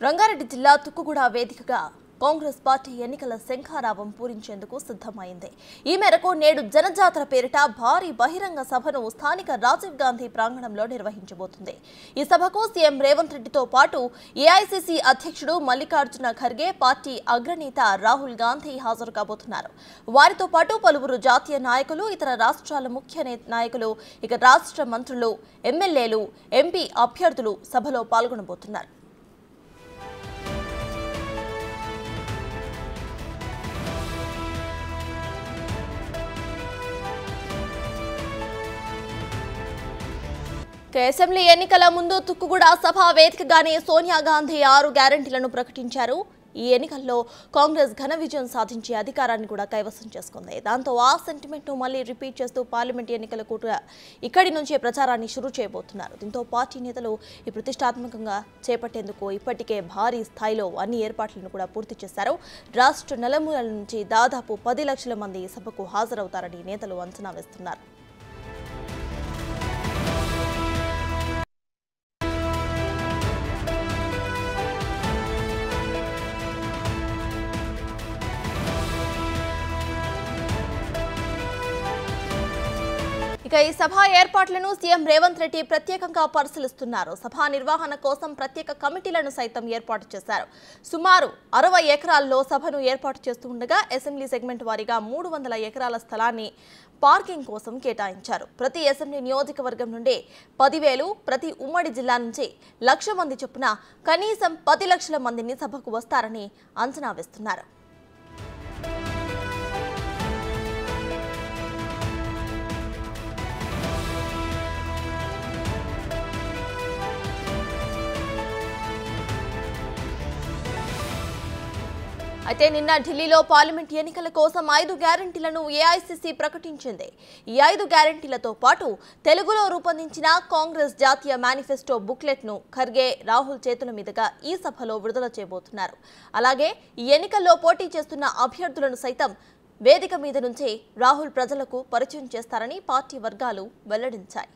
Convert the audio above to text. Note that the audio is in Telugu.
రంగారెడ్డి జిల్లా తుక్కుగూడ వేదికగా కాంగ్రెస్ పార్టీ ఎన్నికల శంఖారావం పూరించేందుకు సిద్ధమైంది. ఈ మేరకు నేడు జనజాతర పేరిట భారీ బహిరంగ సభను స్థానిక రాజీవ్ గాంధీ ప్రాంగణంలో నిర్వహించబోతుంది. ఈ సభకు సీఎం రేవంత్ రెడ్డితో పాటు ఏఐసీసీ అధ్యక్షుడు మల్లికార్జున ఖర్గే, పార్టీ అగ్రనేత రాహుల్ గాంధీ హాజరు కాబోతున్నారు. వారితో పాటు పలువురు జాతీయ నాయకులు, ఇతర రాష్ట్రాల ముఖ్య నాయకులు, ఇక రాష్ట్ర మంత్రులు, ఎమ్మెల్యేలు, ఎంపీ అభ్యర్థులు సభలో పాల్గొనబోతున్నారు. అసెంబ్లీ ఎన్నికల ముందు తుక్కుగూడ సభ వేదికగానే సోనియా గాంధీ 6 గ్యారెంటీలను ప్రకటించారు. ఈ ఎన్నికల్లో కాంగ్రెస్ ఘన విజయం సాధించి అధికారాన్ని కూడా కైవసం చేసుకుంది. దాంతో ఆ సెంటిమెంట్ ను మళ్లీ రిపీట్ చేస్తూ పార్లమెంట్ ఎన్నికల కూడా ఇక్కడి నుంచే ప్రచారాన్ని షురూ చేయబోతున్నారు. దీంతో పార్టీ నేతలు ఈ ప్రతిష్టాత్మకంగా చేపట్టేందుకు ఇప్పటికే భారీ స్థాయిలో అన్ని ఏర్పాట్లను కూడా పూర్తి చేశారు. రాష్ట్ర నలుమూలల నుంచి దాదాపు 10 లక్షల మంది ఈ సభకు హాజరవుతారని నేతలు అంచనా వేస్తున్నారు. ఈ సభ ఏర్పాట్లను సీఎం రేవంత్ రెడ్డి ప్రత్యేకంగా పరిశీలిస్తున్నారు. సభ నిర్వహణ కోసం ప్రత్యేక కమిటీలను సైతం ఏర్పాటు చేశారు. సుమారు 60 ఎకరాల్లో సభను ఏర్పాటు చేస్తుండగా అసెంబ్లీ సెగ్మెంట్ వారీగా 300 ఎకరాల స్థలాన్ని పార్కింగ్ కోసం కేటాయించారు. ప్రతి అసెంబ్లీ నియోజకవర్గం నుండి 10,000, ప్రతి ఉమ్మడి జిల్లా నుంచి 1,00,000 మంది చొప్పున కనీసం 10 లక్షల మందిని సభకు వస్తారని అంచనా వేస్తున్నారు. అయితే నిన్న ఢిల్లీలో పార్లమెంట్ ఎన్నికల కోసం 5 గ్యారెంటీలను ఏఐసీసీ ప్రకటించింది. ఈ 5 గ్యారెంటీలతో పాటు తెలుగులో రూపొందించిన కాంగ్రెస్ జాతీయ మేనిఫెస్టో బుక్లెట్ ను ఖర్గే, రాహుల్ చేతుల మీదుగా ఈ సభలో విడుదల చేయబోతున్నారు. అలాగే ఈ ఎన్నికల్లో పోటీ చేస్తున్న అభ్యర్థులను సైతం వేదిక మీద నుంచి రాహుల్ ప్రజలకు పరిచయం చేస్తారని పార్టీ వర్గాలు వెల్లడించాయి.